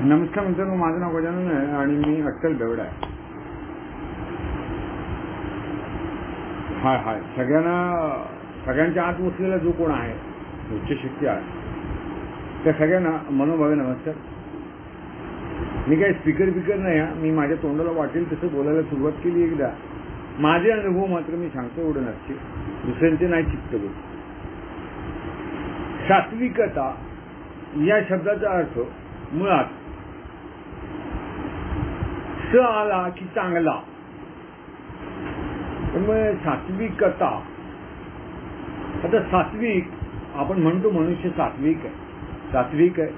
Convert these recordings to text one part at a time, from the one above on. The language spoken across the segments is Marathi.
नमस्कार मित्रांनो, माझं नाव गजानन आहे आणि मी अट्टल बेवडा आहे. हाय सगळ्यांच्या आत बसलेला जो कोण आहे, उच्च शक्ती आहे, त्या सगळ्यांना मनोभावे नमस्कार. मी काही स्पीकर नाही आहे. मी माझ्या तोंडाला वाटेल तसं बोलायला सुरुवात केली एकदा. माझे अनुभव मात्र मी सांगतो एवढं नसते, दुसऱ्यांचे नाही चित्त बोल. सात्विकता या शब्दाचा अर्थ मुळात स आला की चांगला. त्यामुळे सात्विकता, आता सात्विक आपण म्हणतो मनुष्य सात्विक आहे.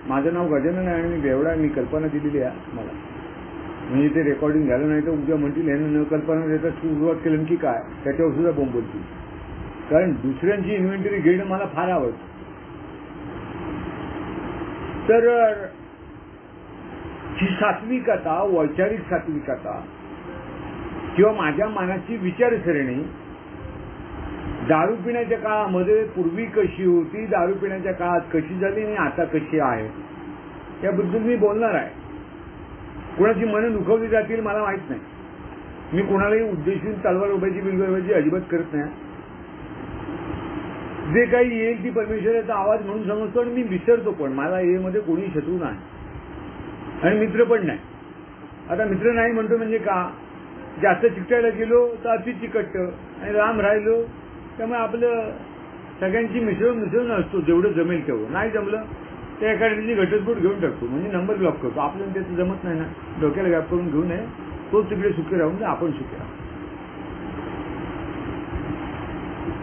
माझं नाव गजानन आहे आणि मी बेवडा आहे. मी कल्पना दिलेली आहे मला, म्हणजे ते रेकॉर्डिंग झालं नाही तर उद्या म्हणतील यांनी न कल्पना देता सुरुवात केली की काय, त्याच्यावर सुद्धा बोंब बोलतील. कारण दुसऱ्यांची इन्व्हेंटरी घेणं मला फार आवडतं. तर ही सात्विकता, वैचारिक सात्विकता किंवा माझ्या मनाची विचारसरणी दारू पिण्याच्या काळामध्ये पूर्वी कशी होती, दारू पिण्याच्या काळात कशी झाली आणि आता कशी आहे याबद्दल मी बोलणार आहे. कुणाची मनं दुखवली जातील मला माहित नाही. मी कुणालाही उद्देशून तलवार उभायची बिलगरवायची अजिबात करत नाही. जे काही येईल ती परमेश्वराचा आवाज म्हणून समजतो आणि मी विसरतो. पण मला हे मध्ये कोणी शत्रू नाही आणि मित्र पण नाही. आता मित्र नाही म्हणतो म्हणजे का, जास्त चिकटायला गेलो तर अति चिकटत आणि राम राहिलो. त्यामुळे आपलं सगळ्यांची मिसळून असतो, जेवढं जमेल तेवढं. नाही जमलं त्या एखाद्याची घटस्फोट घेऊन टाकतो, म्हणजे नंबर ब्लॉक करतो. आपल्याला त्याचं जमत नाही ना, डोक्याला गॅप करून घेऊ नये. तोच तिकडे सुखी राहून आपण सुखी राहू.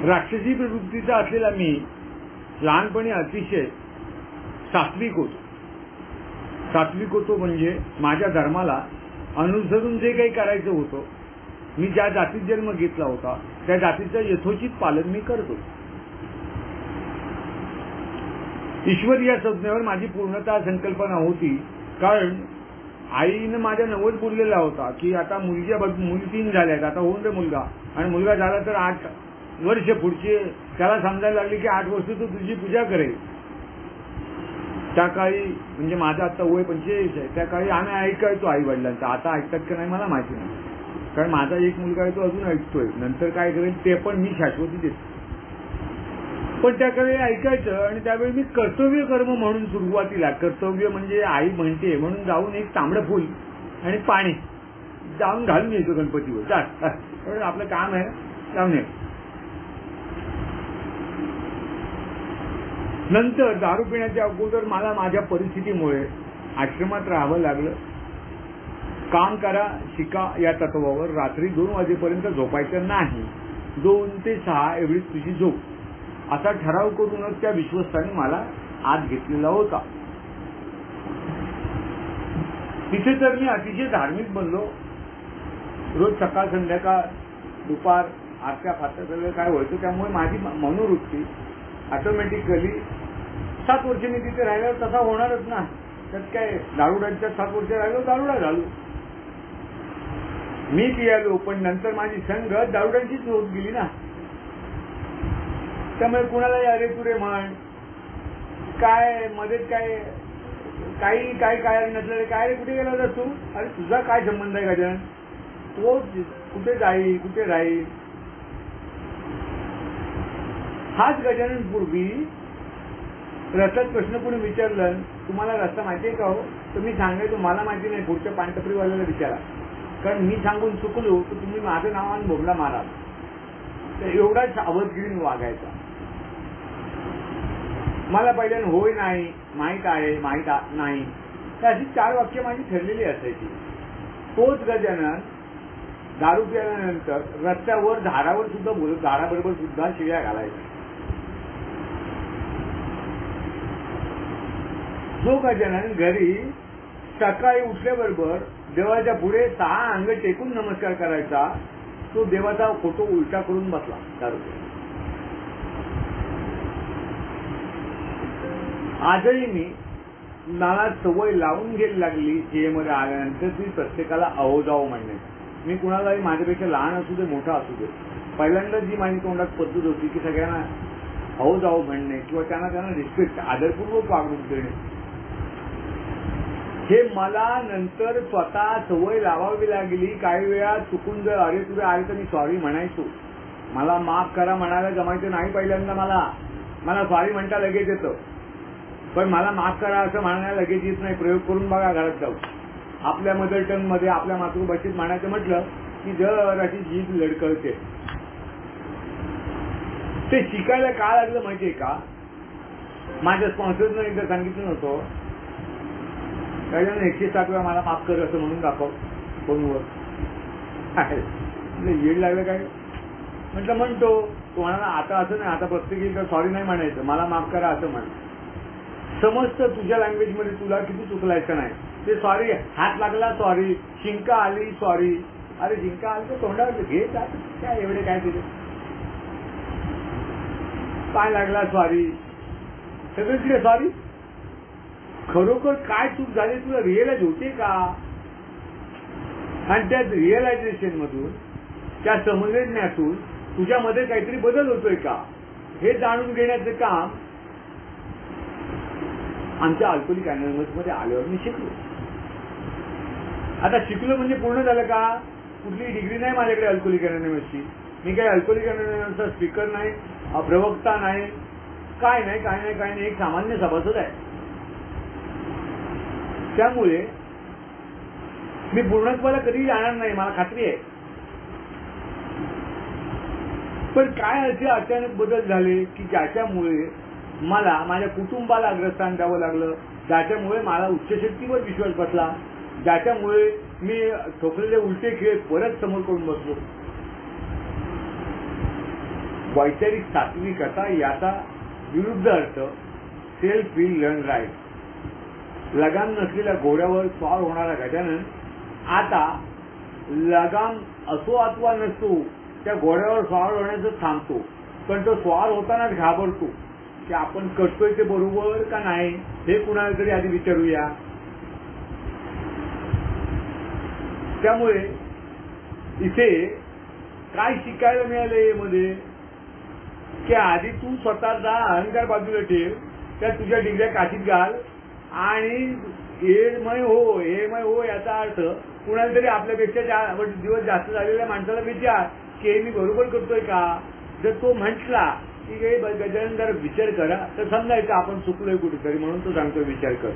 राक्षसी प्रवृत्तीचा असलेला मी लहानपणी अतिशय सात्विक होतो म्हणजे माझ्या धर्माला अनुसरून जे काही करायचं होतं, मी ज्या जातीत जन्म घेतला होता त्या जातीचं यथोचित पालन मी करतो. ईश्वर या संज्ञेवर माझी पूर्णतः संकल्पना होती. कारण आईनं माझ्या नवस बोललेला होता की आता मुली 3 झाल्यात, आता होऊन रे मुलगा, आणि मुलगा झाला तर 8 वर्ष पुढचे त्याला समजायला लागले की 8 वर्ष तो तुझी पूजा करेल. त्या काळी म्हणजे माझं आता वय 45 आहे. त्या काळी आम्ही ऐकायचो आई वडिलांचा. आता ऐकतात का नाही मला माहिती नाही, कारण माझा एक मुलगा आहे तो अजून ऐकतोय. नंतर काय करेल ते पण मी शाश्वती देतो. पण त्याकडे ऐकायचं आणि त्यावेळी मी कर्तव्य कर्म म्हणून सुरुवातीला, कर्तव्य म्हणजे आई म्हणते म्हणून जाऊन एक तांबडं फुल आणि पाणी जाऊन घालून यायचो गणपतीवर. जा आपलं काम आहे जाऊन ये. नंतर दारू पिण्याच्या अगोदर मला माझ्या परिस्थितीमुळे आश्रमात राहावं लागलं. काम करा शिका या तत्वावर रात्री 2 वाजेपर्यंत झोपायचं नाही, 2 ते 6 एवढीच तुझी झोप, असा ठराव करूनच त्या विश्वस्तांनी मला आत घेतलेला होता. तिथे तर मी अतिशय धार्मिक बनलो. रोज सकाळ संध्याकाळ दुपार आरत्या फात्या सगळं काय व्हायचं. त्यामुळे माझी मनोवृत्ती ऑटोमॅटिकली 7 वर्ष मी तिथे राहिल्यावर तसा होणारच ना. त्यात काय, दारुड्यांच्या 7 वर्ष राहिलो, दारुडा झालो. मी पियालो, पण नंतर माझी संगत दारुड्यांचीच होत गेली ना. त्यामुळे कुणालाही अरे तुरे म्हण, काय मध्येच काय नसलेले काय रे कुठे गेला होता तू, अरे तुझा काय संबंध आहे गजानन, तो कुठे जाईल कुठे राहील. हाच गजानन पूर्वी रस्त्यात प्रश्न कोणी विचारलं, तुम्हाला रस्ता माहिती आहे का हो, तर मी सांगायचो मला माहिती नाही, पुढच्या पानटपरीवाल्याला विचारा. कारण मी सांगून चुकलो तर तुम्ही माझं नाव आणि बोबडा माराल. तर एवढाच सावधगिरीने वागायचा. मला पहिल्यांदा होय नाही, माहीत आहे माहीत नाही, तर अशी 4 वाक्य माझी ठरलेली असायची. तोच गजानन दारू प्यायल्यानंतर रस्त्यावर झाडावर सुद्धा बोलत, झाडाबरोबर सुद्धा शिव्या घालायचा. जो गजानन घरी सकाळी उठल्याबरोबर देवाच्या पुढे 6 अंग टेकून नमस्कार करायचा, तो देवाचा फोटो उलटा करून बसला दारू. आजही मी मला सवय लावून घ्यायला लागली सीएमध्ये आल्यानंतर ती प्रत्येकाला अहो जाओ म्हणणे. मी कुणालाही माझ्यापेक्षा लहान असू दे मोठा असू दे, पहिल्यांदा जी माझी तोंडात पद्धत होती की सगळ्यांना अहो जाओ म्हणणे किंवा त्यांना रिस्पेक्ट आदरपूर्वक वागणूक देणे. हे मला नंतर स्वतः सवय लावावी लागली. काही वेळा चुकून जर अरे तुझे आले तर मी सॉरी म्हणायचो. मला माफ करा म्हणायला जमायचं नाही पहिल्यांदा. मला सॉरी म्हणता लगेच येतं, पण मला माफ करा असं म्हणायला लगेच येत नाही. प्रयोग करून बघा घरात जाऊ. आपल्या मदर टंग मध्ये आपल्या मातृभाषेत म्हणायचं म्हटलं की जर अशी जीभ लडकळते. ते शिकायला का लागलं माहितीये का? माझ्या स्पॉन्सरनं एकदा सांगितलं नव्हतं, त्याच्यानं 107 वेळा मला माफ कर असं म्हणून दाखव फोनवर. येड लागलं काय? म्हटलं म्हणतो. तो म्हणाला आता असं नाही, आता प्रत्येकी सॉरी नाही म्हणायचं, मला माफ करा असं म्हण. समजतं तुझ्या लँग्वेजमध्ये तुला किती चुकलायचं नाही. ते सॉरी, हात लागला सॉरी, शिंका आली सॉरी. अरे शिंका आली तर तोंडावर घे, काय एवढे काय तुझे, पाय लागला सॉरी, सगळीकडे सॉरी. खरोखर काय चूक झाली तुला रिअलाइज होते का? आणि त्या रिअलायझेशन मधून, त्या समजण्यातून तुझ्यामध्ये काहीतरी बदल होतोय का हे जाणून घेण्याचं काम आमच्या अल्कोहोलिक अनोनिमस मध्ये आल्यावर मी शिकलो. आता शिकलो म्हणजे पूर्ण झालं का? कुठली डिग्री नाही माझ्याकडे अल्कोहोलिक अनोनिमसची. मी काही अल्कोहोलिक अनोनिमसचा स्पीकर नाही, प्रवक्ता नाही, काय नाही. एक सामान्य सभासद आहे. त्यामुळे मी पूर्णत्वाला कधी जाणार नाही, मला खात्री आहे. पण काय असे अचानक बदल झाले की ज्याच्यामुळे मला माझ्या कुटुंबाला अग्रस्थान द्यावं लागलं, ज्याच्यामुळे मला उच्च शक्तीवर विश्वास बसला, ज्याच्यामुळे मी ठोकलेले उलटे खेळ परत समोर करून बसलो. वैचारिक सात्विकता याचा विरुद्ध अर्थ सेल्फ विल लर्न राईट. लगाम नसलेल्या घोड्यावर स्वार होणारा गजानन आता लगाम असो अथवा नसतो त्या घोड्यावर स्वार होण्याचं थांबतो. पण तो स्वार होतानाच घाबरतो की आपण करतोय ते बरोबर का नाही हे कुणाला तरी आधी विचारूया. त्यामुळे इथे काय शिकायला मिळालं यामध्ये की आधी तू स्वतःचा अहंकार बाजूला ठेव, त्या तुझ्या डिग्र्या काशीत घाल आणि हेमय हो याचा अर्थ कुणाला तरी आपल्यापेक्षा दिवस जास्त झालेल्या माणसाला विचार की हे मी बरोबर करतोय का. जर तो म्हटला की हे गजानन जरा विचार करा तर समजायचं आपण चुकलोय कुठेतरी, म्हणून तो सांगतोय विचार कर.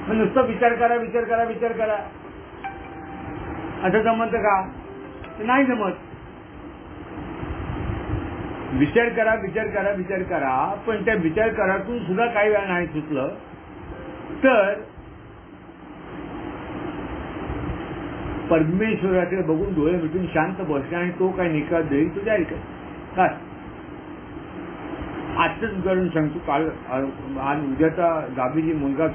नुसतं विचार करा असं जमत का? नाही जमत. विचार करा पण त्या विचार करातून सुद्धा काही वेळा नाही सुचलं तर परमेश्वराकडे बघून डोळे मिटून शांत बसणे आणि तो काय निकाल देईल तुझ्या ऐकत काय. आजच उदाहरण सांगतो. काल आज उद्याचा दाबीजी मुलगा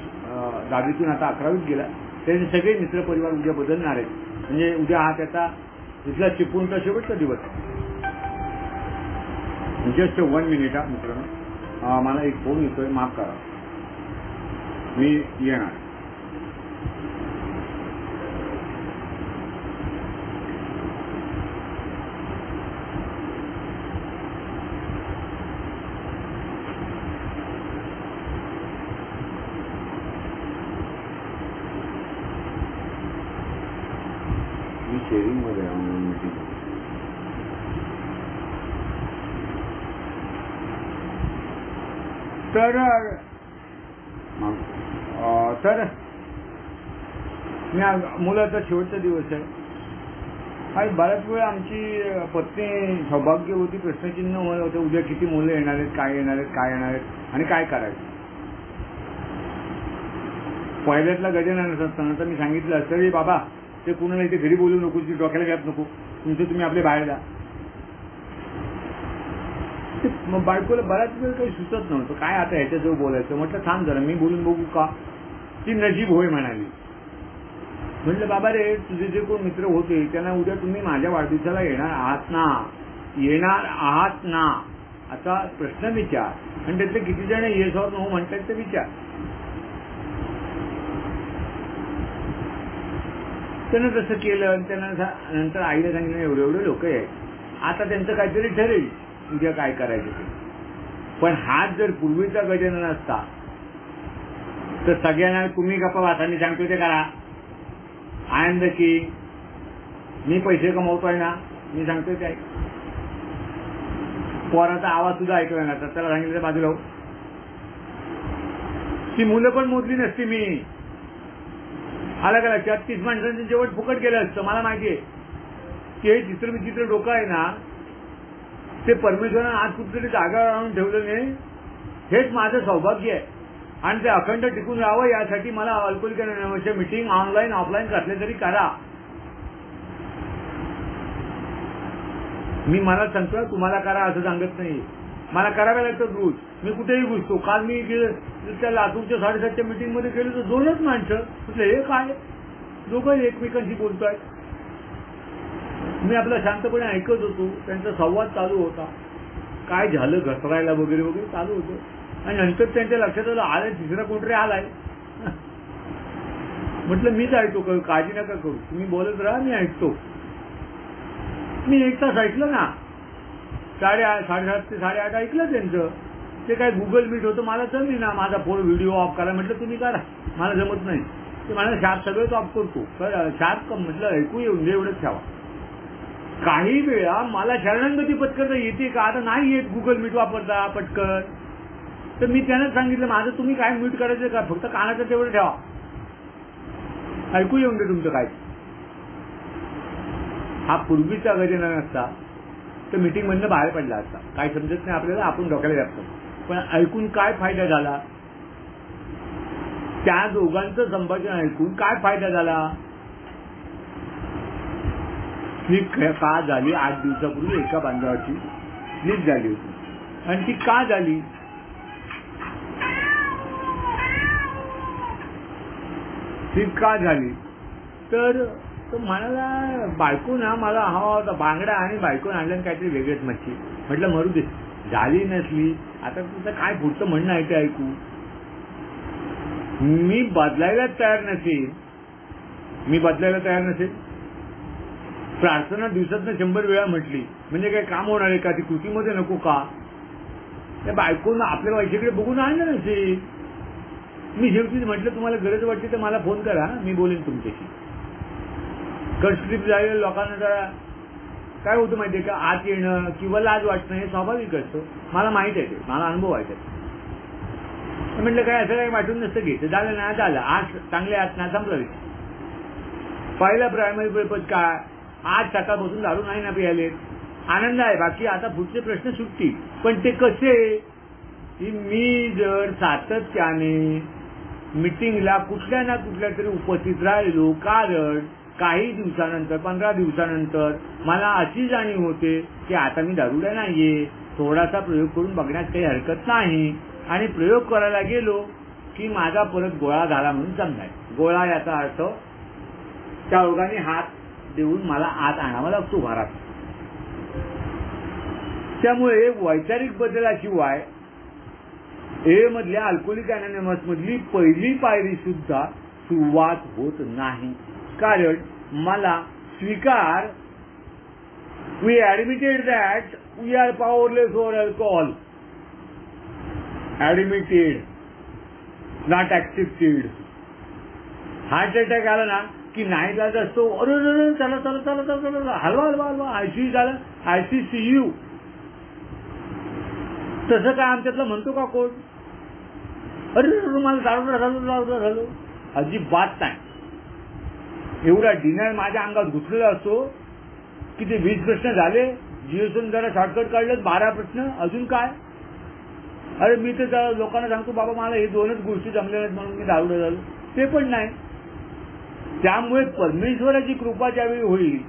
दाबीतून आता 11वीत गेला. त्याचे सगळे मित्र परिवार उद्या बदलणार आहेत. म्हणजे उद्या हा त्याचा तिथला चिपळूणचा शेवटचा दिवस. जस्ट 1 मिनिट हा मित्रांनो, मला एक फोन येतोय, माफ करा, मी येणार. मी शेअरिंग मध्ये ऑनलाईन मीटिंग. तर मुलाचा शेवटचा दिवस आहे आणि बऱ्याच वेळा आमची पत्नी सौभाग्यवती प्रश्नचिन्ह होतं, उद्या किती मुलं येणार आहेत, काय येणार आहेत आणि काय करायचं. पहिल्यातला गजानन असताना तर मी सांगितलं असतं बाबा ते कुणाला इथे घरी बोलू नको, डोक्याला घ्यात नको, तुमचं तुम्ही आपले बाहेर जा. मग बायकोला बऱ्याच वेळ काही सुचत नव्हतं काय आता ह्याच्याजवळ बोलायचं. म्हटलं थांब जरा मी बोलून बघू का. ती नजीब होय म्हणाली. म्हटलं बाबा रे तुझे जे कोण मित्र होते त्यांना उद्या तुम्ही माझ्या वाढदिवसाला येणार आहात ना असा प्रश्न विचार आणि त्यातले किती जण येस और नो म्हणतात ते विचार. त्यानं तसं केलं आणि त्यांना नंतर आईला सांगितलं एवढे लोक आहेत, आता त्यांचं काहीतरी ठरेल उद्या काय करायचं ते. पण हाच जर पूर्वीचा गजानन असता तर सगळ्यांना तुम्ही गप्पा वाचा, मी सांगतो ते करा. आय एम द किंग, मी पैसे कमवतोय ना, मी सांगतोय ते ऐक. पोराचा आवाज सुद्धा ऐकला ना, तर त्याला सांगितलं बाजूला हो. ती मुलं पण मोजली नसती मी. आला का लक्षात? 30 माणसांचं जेवण फुकट गेलं असतं. मला माहितीये की हे चित्रविचित्र डोकं आहे ना, ते परमेश्वरानं आज कुठेतरी जागा आणून ठेवलं नाही. हेच माझं सौभाग्य आहे आणि ते अखंड टिकून राहावं यासाठी मला अल्कोहोलिक अनोनिमसच्या मीटिंग ऑनलाईन ऑफलाईन कसले तरी करा. मी मला सांगतोय तुम्हाला करा असं सांगत नाही. मला कराव्या लागतं रोज. मी कुठेही घुसतो. काल मी त्या लातूरच्या 7:30च्या मीटिंग मध्ये गेलो तर 2च माणसं. म्हटलं हे काय, दोघं एकमेकांशी बोलतोय. मी आपला शांतपणे ऐकत होतो. त्यांचा संवाद चालू होता. काय झालं घसरायला वगैरे वगैरे चालू होतं आणि नंतर त्यांच्या लक्षात आलं आले तिसरा कोणतरी आलाय. म्हटलं मीच ऐकतो, काळजी नका करू, तुम्ही बोलत राहा, मी ऐकतो. मी 1 तास ऐकलं ना, 7:30 ते 8:30 ऐकलं त्यांचं. ते काय गुगल मीट होतं, मला जमली ना माझा फोन व्हिडिओ ऑफ करा. म्हटलं तुम्ही करा, मला जमत नाही. ते मला शार्प सगळंच ऑफ करतो. शार्प म्हटलं ऐकू येऊन दे एवढंच ठेवा. काही वेळा मला शरणागती पत्करता येते का, आता नाही येत गुगल मीट वापरता पटकन, तर मी त्यांनाच सांगितलं माझं तुम्ही काय म्यूट करायचं का, फक्त कानाचं तेवढं ठेवा, ऐकू येऊन दे तुमचं काय. हा पूर्वीचा गजानन नसता तर मीटिंग मधनं बाहेर पडला असता. काय समजत नाही आपल्याला, आपण डोक्याला जातो. पण ऐकून काय फायदा झाला, त्या दोघांचं संभाषण ऐकून काय फायदा झाला. स्लिप का झाली 8 दिवसापूर्वी एका बांधवाची स्लिप झाली होती आणि ती का झाली, स्लिप का झाली तर तो म्हणाला बायको ना मला हवा होता बांगडा आणि बायकोन आणलं काहीतरी वेगळंच मच्छी. म्हटलं मरू दे, झाली नसली आता तुझं काय पुढचं म्हणणं आहे ते ऐकू. मी बदलायला तयार नसेल, प्रार्थना दिवसातनं 100 वेळा म्हटली म्हणजे काय काम होणार आहे का, ती कृतीमध्ये नको का. त्या बायकोनं आपल्या वाईशीकडे बघून आणलं नसेल. मी शेवटी म्हटलं तुम्हाला गरज वाटते तर मला फोन करा, मी बोलेन तुमच्याशी. स्लिप झालेल्या लोकांना जरा काय होतं माहितीये का, आत येणं किंवा लाज वाटणं हे स्वाभाविक असतं. मला माहित आहे, ते मला अनुभव आहे त्याचा. म्हटलं काय असं काही वाटून नसतं घे, झालं ना झालं, आज चांगले आत ना संपलं. पहिला प्रायमरी पर्पज काय, आज सकाळपासून दारू नाही ना पियाले, आनंद आहे, बाकी आता पुढचे प्रश्न सुटतील. पण ते कसे, मी जर सातत्याने मीटिंगला कुठल्या ना कुठल्या तरी उपस्थित राहिलो, कारण काही दिवसानंतर 15 दिवसानंतर मला अशी जाणीव होते की आता मी दारूला नाहीये, थोडासा प्रयोग करून बघण्यात काही हरकत नाही. आणि प्रयोग करायला गेलो की माझा परत गोळा झाला म्हणून समजायचं. गोळा याचा अर्थ त्या ओघाने हात देऊन मला आत आणावा लागतो घरात. त्यामुळे वैचारिक बदलाशिवाय ए मधल्या अल्कोहोलिक अनोनिमस मधली पहिली पायरी सुद्धा सुरुवात होत नाही. कारण मला स्वीकार, we admitted that we are powerless over alcohol. Admitted, not accepted. Heart attack आला ना की नाही जात असतो, अरे चला चला चला चला हलवा हलवा हलवा, आयसीयू झालं, ICCU. तसं काय आमच्यातलं म्हणतो का कोण, अरे मला झालो, अजिबात नाही. एवढा डिनर माझ्या अंगात घुसलेला असतो की ते 20 प्रश्न झाले, जीएसओन जरा शॉर्टकट काढलं 12 प्रश्न, अजून काय. अरे मी तर लोकांना सांगतो बाबा मला हे 2च गोष्टी जमल्या नाहीत म्हणून मी दारूड झालो, ते पण नाही. त्यामुळे परमेश्वराची कृपा ज्यावेळी होईल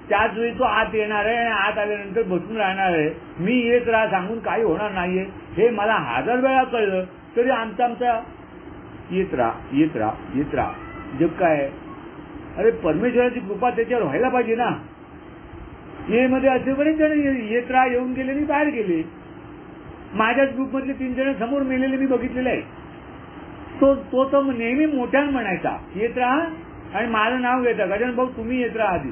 त्याच वेळी तो आत येणार आहे आणि आत आल्यानंतर बसून राहणार आहे. मी येत राहा सांगून काही होणार नाहीये हे मला 1000 वेळा कळलं तरी आमचा येत राहा जग काय. अरे परमेश्वराची कृपा त्याच्यावर व्हायला पाहिजे ना. ये मध्ये असे बरेच जण येत राहा येऊन गेले आणि बाहेर गेले. माझ्याच ग्रुप मधले 3 जण समोर मेलेले मी बघितलेले आहे. तो तर नेहमी मोठ्यानं म्हणायचा येत राहा आणि माझं नाव घेता, गजानन भाऊ तुम्ही येत राहा आधी.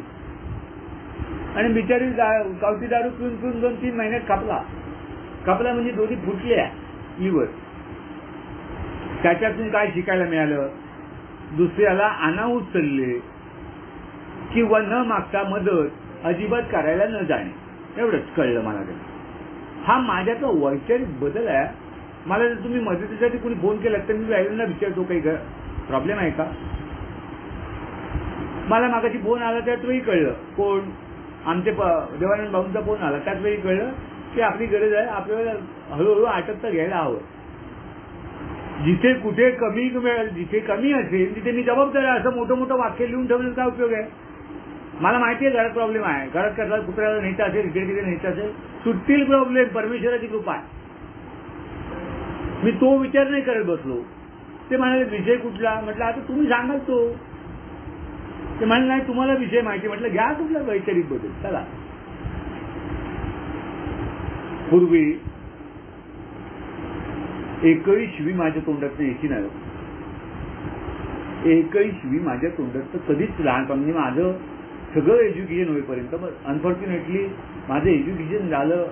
आणि बिचारी गावठी दारू पिऊन 2-3 महिन्यात कापला म्हणजे दोन्ही फुटल्या लिव्हर. त्याच्यातून काय शिकायला मिळालं? दुसऱ्याला अनाहूत सल्ले किंवा न मागता मदत अजिबात करायला न जाणे, एवढंच कळलं मला. हा माझ्यातला वैचारिक बदल आहे. मला जर तुम्ही मदतीसाठी कोणी फोन केला तर मी राहिल्यांना विचारतो काही प्रॉब्लेम आहे का. मला मागाशी फोन आला त्याच वेळी कळलं, कोण आमचे देवानंद भाऊंचा फोन आला त्याच वेळी कळलं की आपली गरज आहे, आपल्याला हळूहळू आटपता घ्यायला हवं. जिथे कुठे कमी मिळेल, जिथे कमी असेल तिथे मी जबाबदार आहे असं मोठं मोठं वाक्य लिहून ठेवण्याचा काय उपयोग आहे. मला माहिती आहे घरात प्रॉब्लेम आहे, घरात कसला कुत्र्याला न्यायचं असेल, इकडे तिकडे न्यायचं असेल, सुटतील प्रॉब्लेम, परमेश्वराची कृपा आहे. मी तो विचार नाही करत बसलो. ते म्हणाले विषय कुठला, म्हटलं आता तुम्ही सांगाल तो. ते म्हणाले नाही तुम्हाला विषय माहिती, म्हटलं घ्या कुठला वैचारिक बदल. चला, पूर्वी एकही शिवी माझ्या तोंडात यायची नाही, एकही शिवी माझ्या तोंडात कधीच. लहानपणी माझं सगळं एज्युकेशन होईपर्यंत, अनफॉर्च्युनेटली माझं एज्युकेशन झालं,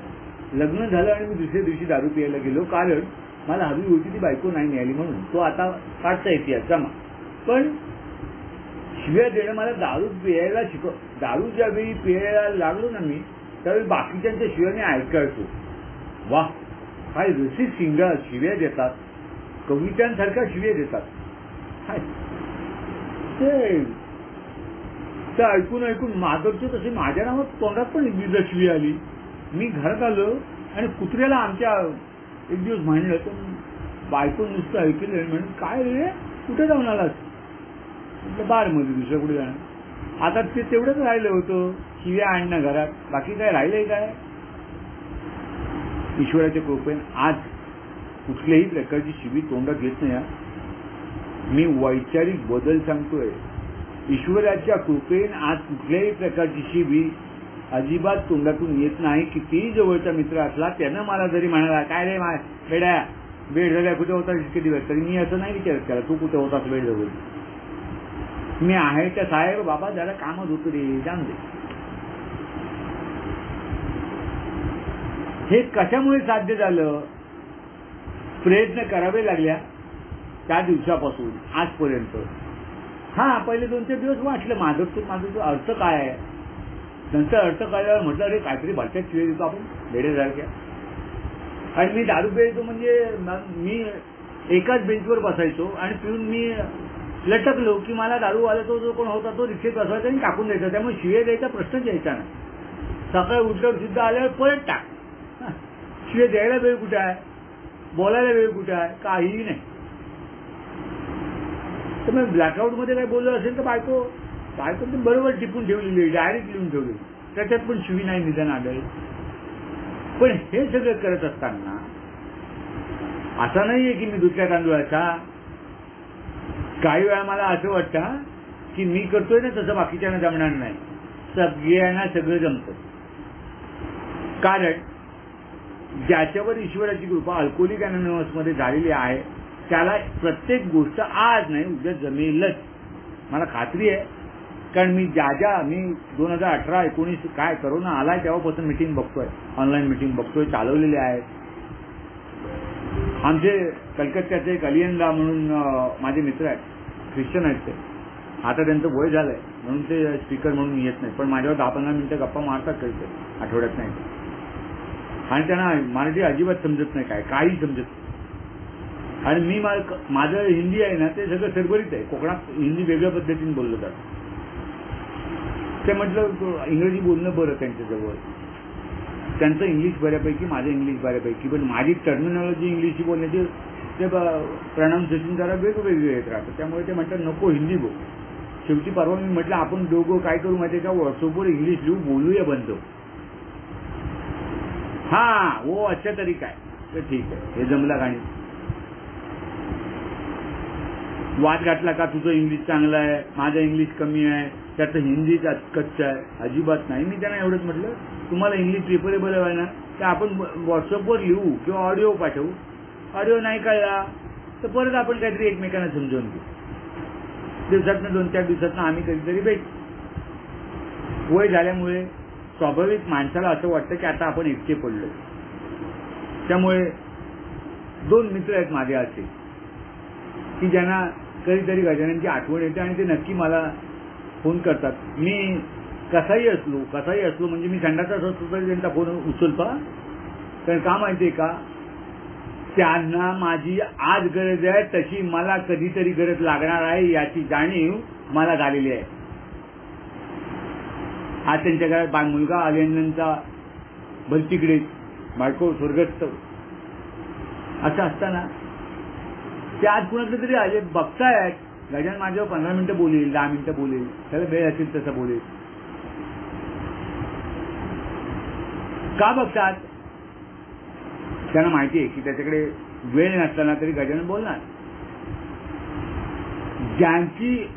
लग्न झालं आणि मी दुसऱ्या दिवशी दारू प्यायला गेलो, कारण मला हवी होती ती बायको नाही मिळाली म्हणून. तो आता काढता येते जमा. पण शिव्या देणं मला दारू प्यायला दारू ज्यावेळी प्यायला लागलो ना मी, त्यावेळी बाकीच्यांच्या शिव्या मी ऐकायचो. वा, काय रसिक सिंगर शिव्या देतात, कवितांसारख्या शिव्या देतात. ते ऐकून ऐकून माधवचे तसे माझ्या नावात तोंडात पण शिवी आली. मी घरात आलो आणि कुत्र्याला आमच्या एक दिवस म्हणलं, तर बायको नुसतं ऐकलं म्हणून काय रे कुठे जाऊन आलास, म्हटलं बार मध्ये दुसऱ्या कुठे जाणार. आता ते तेवढंच राहिलं होतं, शिव्या आणणं घरात, बाकी काय राहिलंय काय. ईश्वराच्या कृपेने आज कुठल्याही प्रकारची शिवी तोंडात घेत नाही. मी वैचारिक बदल सांगतोय. ईश्वराच्या कृपेने आज कुठल्याही प्रकारची शिवी अजिबात तोंडातून येत नाही. कितीही जवळचा मित्र असला त्यानं मला जरी म्हणाला काय रे बेड्या वेळ झाल्या कुठे होता किती दिवस, तरी मी असं नाही विचारत त्याला तू कुठे होतास वेळ जवळ. मी आहे त्या साहेब बाबा जरा कामच होतं रे, जाण दे. हे कशामुळे साध्य झालं? प्रयत्न करावे लागल्या त्या दिवसापासून आजपर्यंत. हा, पहिले 2-4 दिवस वाटलं माझं तो अर्थ काय आहे. नंतर अर्थ कळल्यावर म्हटलं अरे काहीतरी भलत्यात शिवाय देतो आपण वेडेसारख्या. आणि मी दारू प्यायचो म्हणजे मी एकाच बेंचवर बसायचो आणि पिऊन मी लटकलो की मला दारू आला जो कोण होता तो रिक्षेत बसवायचा आणि टाकून द्यायचा. त्यामुळे शिव्या द्यायचा प्रश्नच यायचा नाही. सकाळी उठल्यावर सुद्धा आल्यावर परत टाक. शिव्या द्यायला वेळ कुठे आहे, बोलायला वेळ कुठे आहे, काहीही नाही. तर मग ब्लॅकआउट मध्ये काही बोललं असेल तर बायको बरोबर टिपून ठेवलेली, डायरेक्ट लिहून ठेवली, त्याच्यात पण शिवी नाही निदान आढळली. पण हे सगळं करत असताना असं नाहीये की मी दुसऱ्या तांदूळाचा. काही वेळा मला असं वाटतं की मी करतोय ना तसं बाकीच्यांना जमणार नाही. सगळ्यांना सगळं जमतं. कारण ज्याच्यावर ईश्वराची कृपा अल्कोहोलिक अनोनिमस मध्ये झालेली आहे त्याला प्रत्येक गोष्ट आज नाही उद्या जमेलच, मला खात्री आहे. कारण मी 2018-19 काय करोना आलाय तेव्हापासून मीटिंग बघतोय, ऑनलाईन मीटिंग बघतोय, चालवलेले आहेत. आमचे कलकत्त्याचे एक अलियनला म्हणून माझे मित्र आहेत, ख्रिश्चन आहेत ते. आता त्यांचं वय झालंय म्हणून ते स्पीकर म्हणून येत नाही, पण माझ्यावर 10-15 मिनिटं गप्पा मारतात कधी आठवड्यात नाही. आणि त्यांना मराठी अजिबात समजत नाही, काही समजत नाही. आणि मी माझं हिंदी आहे ना ते सगळं सरभरीत आहे. कोकणात हिंदी वेगळ्या पद्धतीने बोललं जातं. ते म्हटलं इंग्रजी बोलणं बरं त्यांच्याजवळ, त्यांचं इंग्लिश बऱ्यापैकी, माझं इंग्लिश बऱ्यापैकी, पण माझी टर्मिनॉलॉजी इंग्लिश बोलण्याची ते प्रोनाऊन्सिएशन जरा वेगवेगळे येत राहतं. त्यामुळे ते म्हणतात नको हिंदी बोल. शेवटी परवा मी म्हटलं आपण दोघं काय करू माहिती का, व्हॉट्सअपवर इंग्लिश लिहू, बोलूया बंद. हा वो अच्छा तरीका आहे, तर ठीक आहे, हे जमला गाणी. वाद घातला का तुझं इंग्लिश चांगलं आहे, माझं इंग्लिश कमी आहे, त्याचं हिंदीच कच्चं आहे. अजिबात नाही. मी त्यांना एवढंच म्हटलं तुम्हाला इंग्लिश प्रिफरेबल आहे ना तर आपण व्हॉट्सअपवर लिहू किंवा ऑडिओ पाठवू. ऑडिओ नाही कळला तर परत आपण काहीतरी एकमेकांना समजावून घेऊ. दिवसातनं 2-4 दिवसातनं आम्ही कधीतरी भेट. वय झाल्यामुळे स्वाभाविक माणसाला असं वाटतं की आता आपण एकटे पडलो. त्यामुळे 2 मित्र आहेत माझे असे, की ज्यांना कधीतरी गजाननची आठवण येते आणि ते नक्की मला फोन करतात. मी कसाही असलो म्हणजे मी संडासात असलो तरी त्यांचा फोन उचलतो. कारण का माहितीये का, त्यांना माझी आज गरज आहे तशी मला कधीतरी गरज लागणार आहे याची जाणीव मला झालेली आहे. आज त्यांच्या घरात मुलगा अभिनंदनचा भलतीकडे, बायको स्वर्गस्थ, असं असताना ते आज कुणाकडे तरी आले बघतायत. गजानन माझ्यावर 15 मिनिटं बोलेल, 10 मिनिटं बोलेल, त्याला वेळ असेल तसं बोलेल. का बघतात? त्यांना माहिती आहे की त्याच्याकडे वेळ नसताना तरी गजानन बोलणार. ज्यांची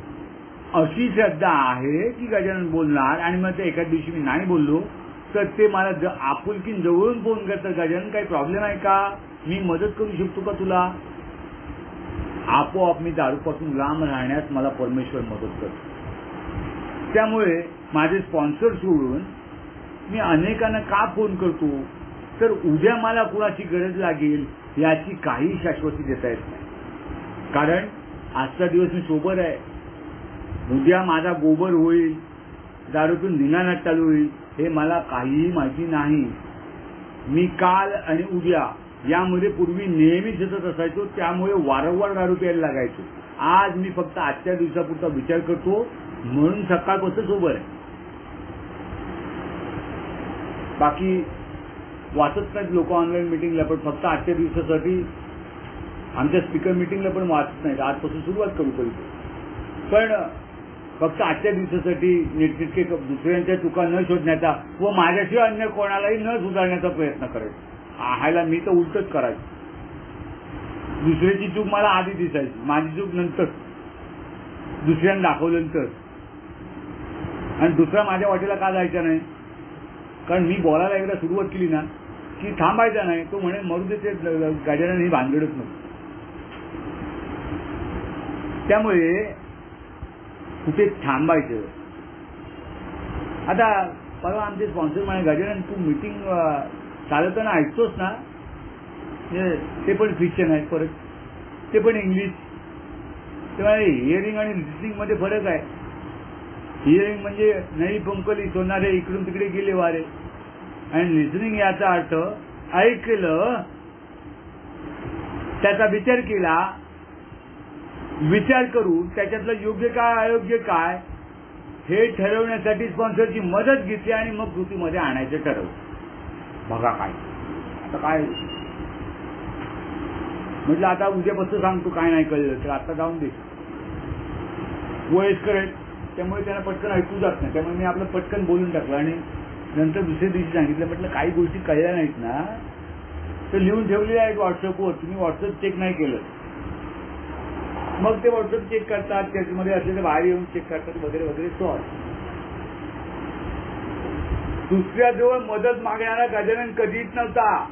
अशी श्रद्धा आहे की गजानन बोलणार आणि मग ते एखाद दिवशी मी नाही बोललो तर ते मला आपुलकीन जवळून फोन करतात, गजानन काही प्रॉब्लेम आहे का, मी मदत करू शकतो का तुला. आपोआप मी दारूपासून लांब राहण्यास मला परमेश्वर मदत करतो. त्यामुळे माझे स्पॉन्सर सोडून मी अनेकांना का फोन करतो, तर उद्या मला कुणाची गरज लागेल याची काही शाश्वती देता येत नाही. कारण आजचा दिवस मी सोबर आहे, उद्या माझा गोबर होईल, दारूतून धिंगाणा चालू होईल हे मला काहीही माहिती नाही. मी काल आणि उद्या यामध्ये पूर्वी नेहमी सतत असायचो, त्यामुळे वारंवार दारू प्यायला लागायचो. आज मी फक्त आजच्या दिवसापुरता विचार करतो म्हणून सकाळपासून सोबर आहे. बाकी वाचत नाहीत लोक ऑनलाईन मिटिंगला, पण फक्त आजच्या दिवसासाठी आमच्या स्पीकर मिटिंगला पण वाचत नाहीत. आजपासून सुरुवात करू पण फक्त आजच्या दिवसासाठी नीटनेटके दुसऱ्यांच्या चुका न शोधण्याचा व माझ्याशिवाय अन्य कोणालाही न सुधारण्याचा प्रयत्न करायचा. हायला मी तर उलटच करायचो. दुसऱ्याची चूक मला आधी दिसायची, माझी चूक नंतर, दुसऱ्यांना दाखवल्यानंतर. आणि दुसरा माझ्या वाटेला का जायचा नाही, कारण मी बोलायला एकदा सुरुवात केली ना की थांबायचा नाही. तो म्हणे मरू दे, गजानन ही भानगडच नव्हती. त्यामुळे कुठे थांबायचं. आता परवा आमचे स्पॉन्सर म्हणे, गजानन तू मीटिंग चालवताना ऐकतोस ना, ते पण फिक्शन आहे, परत ते पण इंग्लिश. तेव्हा हिअरिंग आणि लिसनिंग मध्ये फरक आहे. हिअरिंग म्हणजे नाही पंकली सोनारे इकडून तिकडे गेले वारे, आणि लिसनिंग याचा अर्थ ऐकलं, त्याचा विचार केला, विचार करून त्याच्यातलं योग्य काय अयोग्य काय हे ठरवण्यासाठी स्पॉन्सरची मदत घेतली आणि मग कृतीमध्ये आणायचं ठरवलं. बघा काय आता काय म्हटलं, आता उद्यापासून सांगतो काय नाही कळलं तर आता जाऊन दे. वयस्कर आहेत त्यामुळे त्यांना पटकन ऐकू जात नाही, त्यामुळे मी आपलं पटकन बोलून टाकलं. आणि नंतर दुसऱ्या दिवशी सांगितलं, म्हटलं काही गोष्टी कळल्या नाहीत ना तर लिहून ठेवलेल्या आहेत व्हॉट्सअपवर, तुम्ही व्हॉट्सअप चेक नाही केलं. मग ते व्हॉट्सअप चेक करतात, त्याच्यामध्ये असलेले बाहेर येऊन चेक करतात वगैरे वगैरे. तो दुसऱ्याजवळ मदत मागणारा गजानन कधीच नव्हता.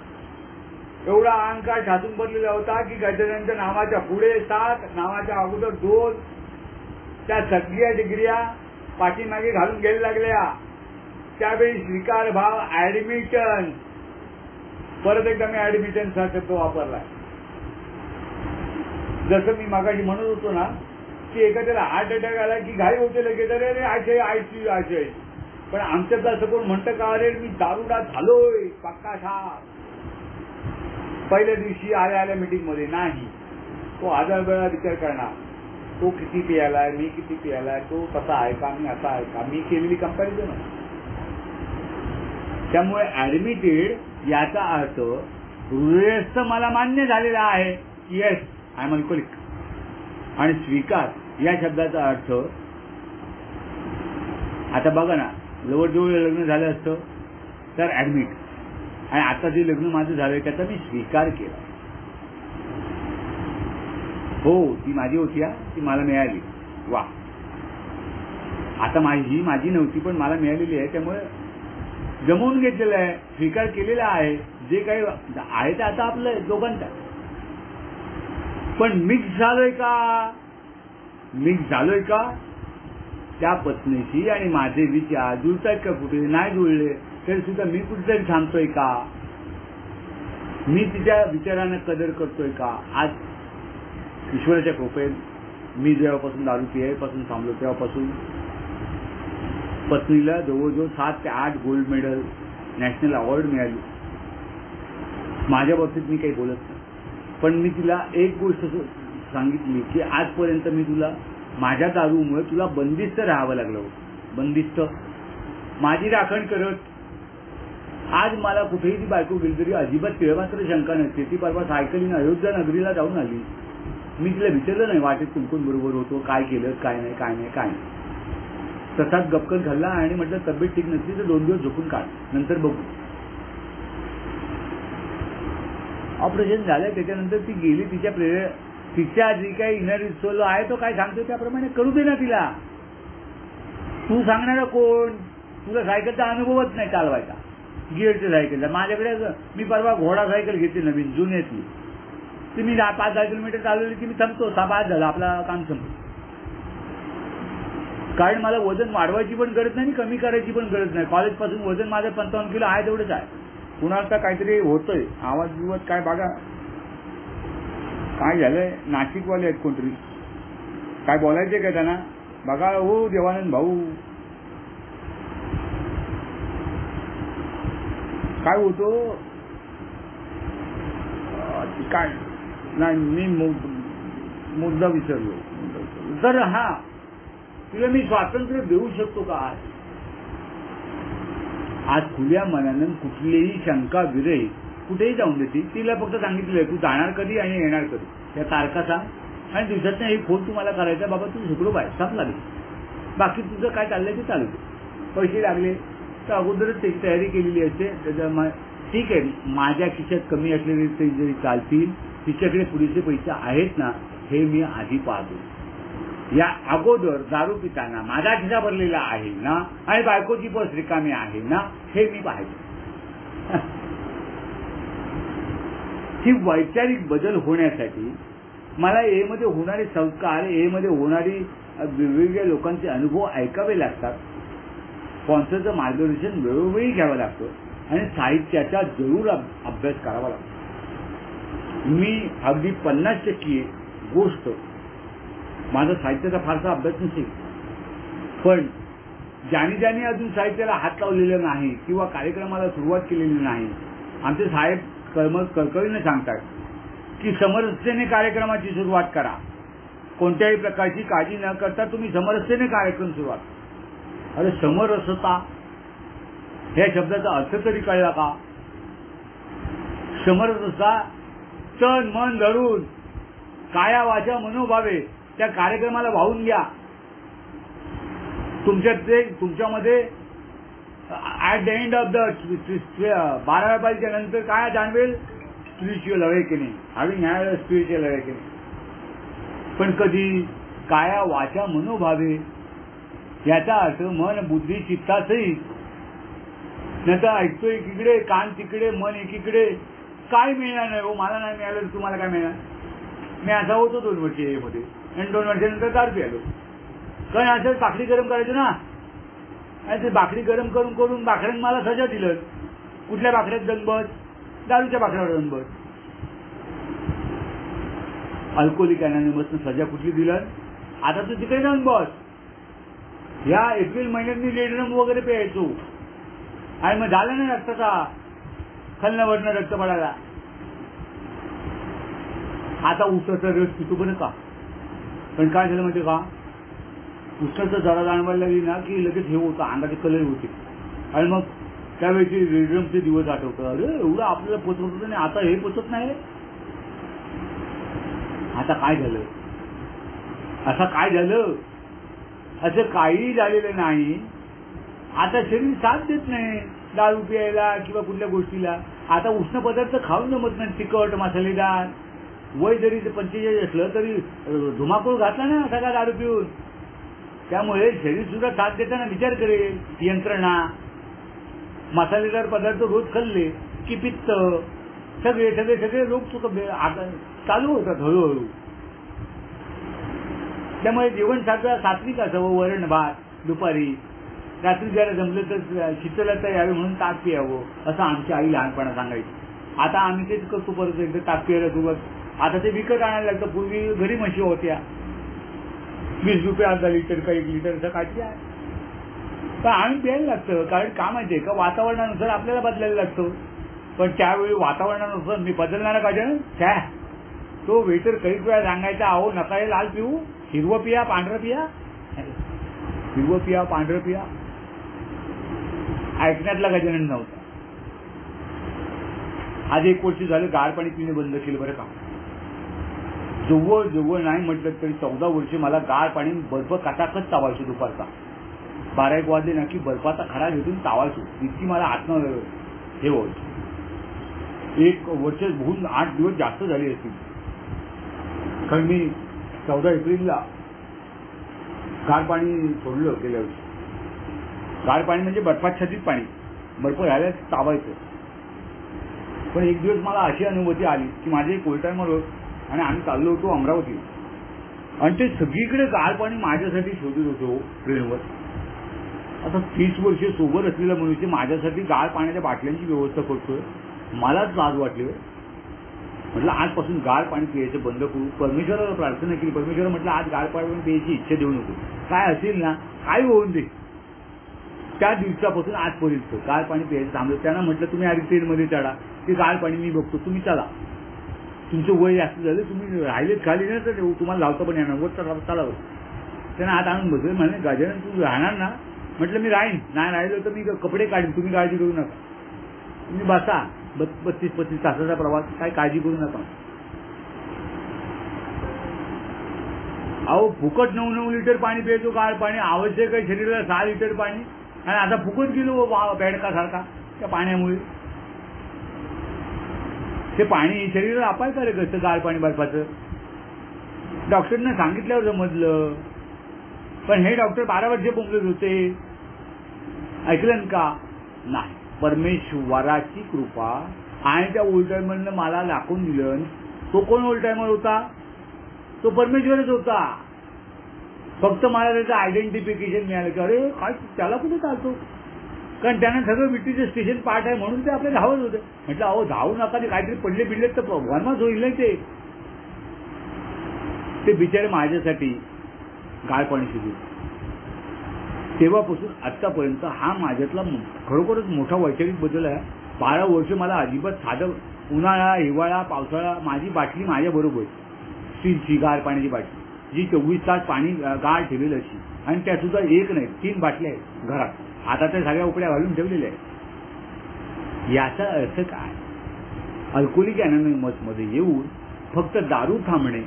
एवढा अहंकार ठासून भरलेला होता की गजाननच्या नावाच्या पुढे 7, नावाच्या अगोदर 2, त्या सगळ्या डिग्रिया पाठीमागे घालून घ्यायला लागल्या. त्यावेळी स्वीकार भाव, ऍडमिटन्स, परत एकदा मी ऍडमिटन्स हा शब्द वापरला. जसं मी मागाशी म्हणत होतो ना की एखाद्याला हार्ट अटॅक आला की घाई होते लगेच, अरे आयसीयू आयसीयू. पण आमच्यात असं कोण म्हणतं का, अरे मी दारुडा झालोय पक्का साप. पहिल्या दिवशी आल्या मीटिंग मध्ये नाही, तो 1000 वेळा विचार करणार, तो किती पियालाय, मी किती पियालाय, तो तसा आहे का, मी असा आहे का, मी केलेली कंपॅरिझन. त्यामुळे ऍडमिटेड याचा अर्थ हृदयस्थ मला मान्य झालेला आहे, येस आय एम अल्कोहोलिक. आणि स्वीकार या शब्दाचा अर्थ, आता बघा ना, जवळजवळ लग्न झालं असतं तर ऍडमिट, आणि आता जे लग्न माझं झालंय त्याचा मी स्वीकार केला. हो ती माझी होती, ती मला मिळाली, वा. आता ही माझी नव्हती पण मला मिळालेली आहे, त्यामुळे जमवून घेतलेलं आहे, स्वीकार केलेला आहे. जे काही आहे ते आता आपलं दोघांचा. पण मिक्स झालोय का, मिक्स झालोय का त्या पत्नीशी, आणि माझे विचार जुळतायत का, कुठे नाही जुळले तरी सुद्धा मी कुठेतरी थांबतोय का, मी तिच्या विचारांना कदर करतोय का. आज ईश्वराच्या कृपेत मी जेव्हापासून दारू पियापासून थांबलो तेव्हापासून पत्नीला जवळजवळ 7 ते 8 गोल्ड मेडल, नॅशनल अवॉर्ड मिळाली. माझ्या बाबतीत मी काही बोलत नाही, पण मी तिला एक गोष्ट सांगितली की आजपर्यंत मी तुला माझ्या दारूमुळे तुला बंदिस्त राहावं लागलं होतं. बंदिस्त माझी राखण करत. आज मला कुठेही ती बायको गेली तरी अजिबात तिळमात्र शंका नसते. ती परवा सायकलीने अयोध्या नगरीला जाऊन आली. मी तिला विचारलं नाही वाटेत कोण बरोबर होतो, काय केलं, काय नाही. तसाच गपकन खाल्ला आणि म्हटलं तब्येत ठीक नसली तर 2 दिवस झोपून काढ, नंतर बघू. ऑपरेशन झालं. त्याच्यानंतर ती गेली. तिच्या जी काही इनर सोल आहे तो काय सांगतो त्याप्रमाणे करू दे ना तिला. तू सांगणार कोण? तुला सायकलचा अनुभवच नाही चालवायचा, गिअरच्या सायकलचा. माझ्याकडे मी परवा घोडा सायकल घेतली नवीन जुन्यातली. ती मी 5-10 किलोमीटर चालवली की मी थांबतो. 6-5 झालं आपला काम संपलं. कारण मला वजन वाढवायची पण गरज नाही, कमी करायची पण गरज नाही. कॉलेजपासून वजन माझं 55 किलो आहे, तेवढंच आहे. कुणाला काहीतरी होतंय आवाज बिवाज काय बघा. काय झालंय? नाशिकवाले आहेत कोणतरी, काय बोलायचे काय त्यांना बघा. हो देवानंद भाऊ काय होतो काय नाही, मी मुद्दा विसरलो. तर हा तुला मी स्वातंत्र्य देऊ शकतो का? आज खुल्या मनानं कुठलीही शंका विरहित कुठेही जाऊन देते. तिला फक्त सांगितलंय तू जाणार कधी आणि येणार कधी, त्या तारखा सांग आणि दिवसात एक फोन तुम्हाला करायचा. बाबा तू शुक्र बाय साप लागेल, बाकी तुझं काय चाललंय ते चालू दे. पैसे लागले तर अगोदरच त्याची तयारी केलेली असते. त्याच्या ठीक आहे, माझ्या खिशात कमी असलेले ते जरी चालतील, तिच्याकडे पुरेसे पैसे आहेत ना हे मी आधी पाहतो. या अगोदर दारू पिताना माझा खिसा भरलेला आहे ना आणि बायकोची पर्स रिकामी आहे ना हे मी पाहायचो. ही वैचारिक बदल होण्यासाठी मला ए मध्ये होणारे संस्कार, ए मध्ये होणारी वेगवेगळ्या लोकांचे अनुभव ऐकावे लागतात. स्पॉन्सरचं मार्गदर्शन वेळोवेळी घ्यावं लागतं आणि साहित्याचा जरूर अभ्यास करावा लागतो. मी अगदी 50% गोष्ट माझा साहित्याचा फारसा अभ्यास नसेल, पण ज्याने अजून साहित्याला हात लावलेला नाही किंवा कार्यक्रमाला सुरुवात केलेली नाही, आमचे साहेब कळकळीने सांगतात की समरसतेने कार्यक्रमाची सुरुवात करा. कोणत्याही प्रकारची काळजी न करता तुम्ही समरसतेने कार्यक्रम सुरुवात. अरे समरसता या शब्दाचा अर्थ तरी कळला का? समरसता तन मन धरून काया वाचा मनोभावे त्या कार्यक्रमाला वाहून घ्या. तुमच्यामध्ये at the end of the 12व्या पालीच्या नंतर काय जाणवेल? Spiritual awakening, having had a spiritual awakening. पण कधी? काया वाचा मनोभावे, याचा अर्थ मन बुद्धी चित्तासही. नाही तर ऐकतोय एकीकडे, कान तिकडे, मन एकीकडे. काय मिळणार नाही हो, मला नाही मिळालं तर तुम्हाला काय मिळणार? मी असा होतो 2 वर्ष मध्ये आणि 2 वर्षानंतर दारू प्यालो. कारण असं भाकरी गरम करायचं ना, आणि ते भाकरी गरम करून करून भाकऱ्यानं मला सजा दिलं. कुठल्या भाकऱ्यात दणबस? दारूच्या भाकऱ्यावर दणबस. अल्कोहोलिक अनॉनिमसनं सजा कुठली दिलं? आता तू तिकडे जाऊन बस. या एप्रिल महिन्यात मी लेडरम वगैरे प्यायचो आणि मग झालं नाही रक्ताचा खालनं वरनं रक्त पडायला. आता उसाचा रस पितो बरं का, पण काय झालं माहिती का? उष्णता जरा जाणवायला लागली ना की लगेच हे होतं, अंगाचे कलर होते. आणि मग त्यावेळी रेडरमचे दिवस आठवतं. अरे एवढं आपल्याला पोचत होतं नाही, आता हे पोचत नाही. आता काय झालं? असं काय झालं? असं काहीही झालेलं नाही. आता शरीर साथ देत नाही दारू प्यायला किंवा कुठल्या गोष्टीला. आता उष्ण पदार्थ खाऊन जमत नाही, तिखट मसालेदार. वय जरी 45 असलं तरी धुमाकूळ घातला ना सगळा दारू पिऊन. त्यामुळे शरीर सुद्धा साथ देताना विचार करेल. यंत्रणा, मसालेदार पदार्थ रोज खाल्ले की पित्त, सगळे रोग चालू होतात हळूहळू. त्यामुळे जेवण सात्विक असावं. वरण भात दुपारी, रात्री जरा जमलं तर शीतलता यावी म्हणून ताक पियावं, असं आमची आई लहानपणा सांगायची. आता आम्ही तेच करतो. परत एकदा ताक प्यायला सुरुवात आता ते विकत आणायला लागतं. पूर्वी घरी म्हशी होत्या. 20 रुपये अर्धा लिटर का 1 लिटर असं काहीतरी आहे. पण आम्ही प्यायला लागतं. कारण का माहितीये का, वातावरणानुसार आपल्याला बदलायला लागतं. पण त्यावेळी वातावरणानुसार मी बदलणारा गजानन छ्या, तो वेटर काही वेळा सांगायचा, अहो नका हे लाल पिऊ, हिरवं पिया, पांढरं पिया, हिरवं पिया, पांढरं पिया. ऐकण्यातला गजानन नव्हता. आज 1 वर्ष झालं गार पाणी पिणे बंद केलं बरं का. जवळ नाही म्हटलं तरी 14 वर्ष मला गार पाणी बर्फ कटाकच चावायचो दुपारचा. 12-1 वाजले ना की बर्फाचा खडा घेऊन चावायचो. इतकी मला आत्म हे व्हायचं. 1 वर्ष होऊन 8 दिवस जास्त झाले असतील. कारण मी 14 एप्रिलला गार पाणी सोडलं गेल्या वर्षी. गार पाणी म्हणजे बर्फाच्छादित पाणी, बर्फ घ्यायला चावायचं. पण एक दिवस मला अशी अनुभूती आली की माझे एक ओल्ड टायमर होत आणि आम्ही चाललो होतो अमरावती, आणि ते सगळीकडे गार पाणी माझ्यासाठी शोधत होतो ट्रेनवर. आता 30 वर्ष सोबत असलेला मनुष्य माझ्यासाठी गार पाण्याच्या बाटल्यांची व्यवस्था करतोय. मलाच लाज वाटली. म्हटलं आजपासून गार पाणी पियायचं बंद करू. परमेश्वराला प्रार्थना केली. परमेश्वर म्हटलं आज गार पाणी प्यायची इच्छा देऊ नको, काय असेल ना काय होऊन दे. त्या दिवसापासून आजपर्यंत गार पाणी प्यायचं थांबलं. त्यांना म्हटलं तुम्ही आधी ट्रेनमध्ये चढा, ते गार पाणी मी बघतो, तुम्ही चला. तुमचं वय जास्त झालं, तुम्ही राहिलेत खाली ना तर तुम्हाला लावता पण येणार, वर चालावं. त्यांना हात आणून बसले. म्हणे गजानन तू राहणार ना. म्हटलं मी राहीन, नाही राहिलो तर मी कपडे काढीन, तुम्ही काळजी करू नका. तुम्ही बसा. 32-35 तासाचा प्रवास, काय काळजी करू नका. अहो फुकट 9 लिटर पाणी प्यायचो गार पाणी. आवश्यक आहे शरीराला 6 लिटर पाणी, आणि आता फुकट गेलो बेडकासारखा त्या पाण्यामुळे. ते पाणी शरीराला अपायकारक असतं गार पाणी बर्फाचं. डॉक्टरने सांगितल्यावर समजलं. पण हे डॉक्टर 12 वर्ष बोंबलत होते. ऐकलं का? नाही. परमेश्वराची कृपा आणि त्या ओल्ड टायमरनं मला दाखवून दिलं. तो कोण ओल्ड टायमर होता? तो परमेश्वरच होता. फक्त मला त्याचं आयडेंटिफिकेशन मिळालं की अरे काय त्याला कुठे चालतो. कारण त्यांना सगळं विटीचं स्टेशन पार्ट आहे म्हणून ते आपले धावत होते. म्हटलं अहो धावू नका, ते काहीतरी पडले बिडले तर वनवास होईल नाही. ते बिचारे माझ्यासाठी गाळ पाणी शिकले. तेव्हापासून आतापर्यंत हा माझ्यातला खरोखरच मोठा वैचारिक बदल आहे. 12 वर्ष मला अजिबात साधं उन्हाळा, हिवाळा, पावसाळा माझी बाटली माझ्या बरोबर, स्टीलची गार पाण्याची बाटली, जी 24 तास पाणी गाळ ठेवेल अशी. आणि त्या सुद्धा एक नाही 3 बाटल्या आहेत घरात. आता त्या सगळ्या उकड्या घालून ठेवलेल्या आहेत. याचा अर्थ काय? अल्कोहोलिक अनॉनिमस मध्ये येऊन फक्त दारू थांबणे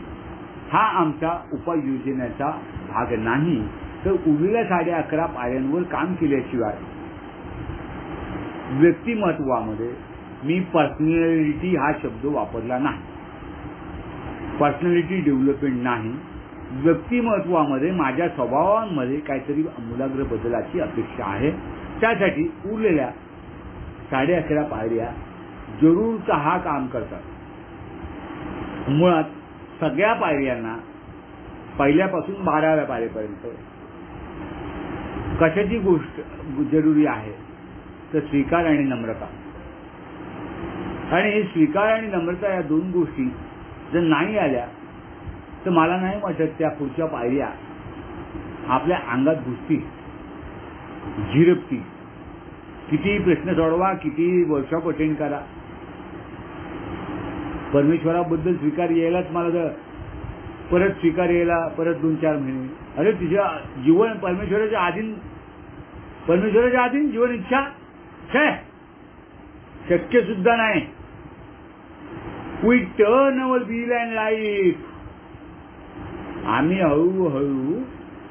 हा आमच्या उपाययोजनेचा भाग नाही, तर उरलेल्या 11.5 पायऱ्यांवर काम केल्याशिवाय व्यक्तिमत्वामध्ये मी पर्सनॅलिटी हा शब्द वापरला नाही. पर्सनॅलिटी डेव्हलपमेंट नाही. व्यक्तिमत्वामध्ये माझ्या स्वभावांमध्ये काहीतरी आमूलाग्र बदलाची अपेक्षा आहे. त्यासाठी उरलेल्या 11.5 पायऱ्या जरूरचा हा काम करतात. मुळात सगळ्या पायऱ्यांना पहिल्यापासून 12व्या पायरीपर्यंत कशाची गोष्ट जरुरी आहे तर स्वीकार आणि नम्रता. आणि हे स्वीकार आणि नम्रता या 2 गोष्टी जर नाही आल्या तर मला नाही वाटत त्या पुढच्या पायऱ्या आपल्या अंगात घुसतील, झिरपतील. किती प्रश्न सोडवा, किती वर्कशॉप अटेंड करा, परमेश्वराबद्दल स्वीकार यायलाच मला परत स्वीकार यायला परत 2-4 महिने. अरे तुझ्या जीवन परमेश्वराच्या आधीन जीवन इच्छा शक्य सुद्धा नाही. We turn our wheel and life. आम्ही हळूहळू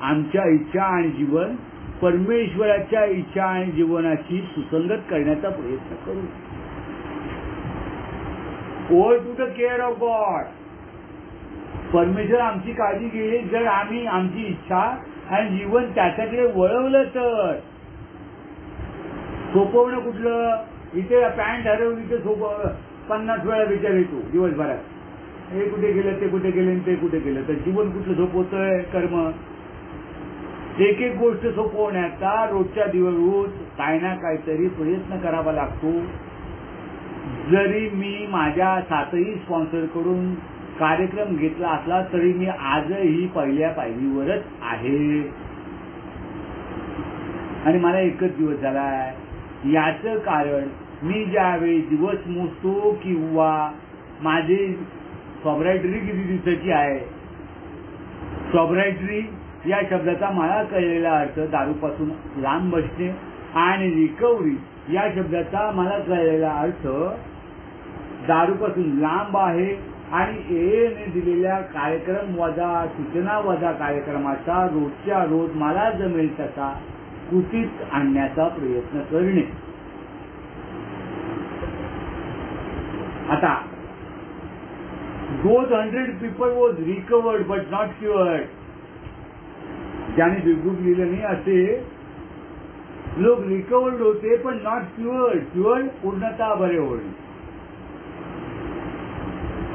आमच्या इच्छा आणि जीवन परमेश्वराच्या इच्छा आणि जीवनाशी सुसंगत करण्याचा प्रयत्न करू. Over to the care of God. परमेश्वर आमची काळजी घेईल जर आम्ही आमची इच्छा आणि जीवन त्याच्याकडे वळवलं तर. सोपवणं कुठलं? इथे पॅन्ट हरवली तर 50 वेळा विचार येतो दिवसभरात. हे कुठे गेलं, ते कुठे गेले, ते कुठे गेलं. तर जीवन कुठलं सोपवतोय? कर्म. एक एक गोष्ट सोपवण्याचा रोजच्या दिवस रोज काय ना काहीतरी प्रयत्न करावा लागतो. जरी मी माझ्या 7ही स्पॉन्सर कडून कार्यक्रम घेतला असला तरी मी आजही पहिल्या पायरीवरच आहे आणि मला एकच दिवस झालाय. याचं कारण मी ज्यावेळी दिवस मोजतो किंवा माझी सॉब्रायटरी किती दिवसाची आहे, सॉब्रायटरी या शब्दाचा मला कळलेला अर्थ दारूपासून लांब बसणे आणि रिकव्हरी या शब्दाचा मला कळलेला अर्थ दारूपासून लांब आहे आणि एने दिलेल्या कार्यक्रम वजा सूचना वजा कार्यक्रमाचा रोजच्या रोज मला जमेल तसा कृतीत आणण्याचा प्रयत्न करणे. आता those 100 people was recovered but not cured. ज्याने बिलकुल लिहिलं नाही असे लोक रिकवर्ड होते पण नॉट क्युअर्ड. क्युअर्ड पूर्णतः बरे होणे.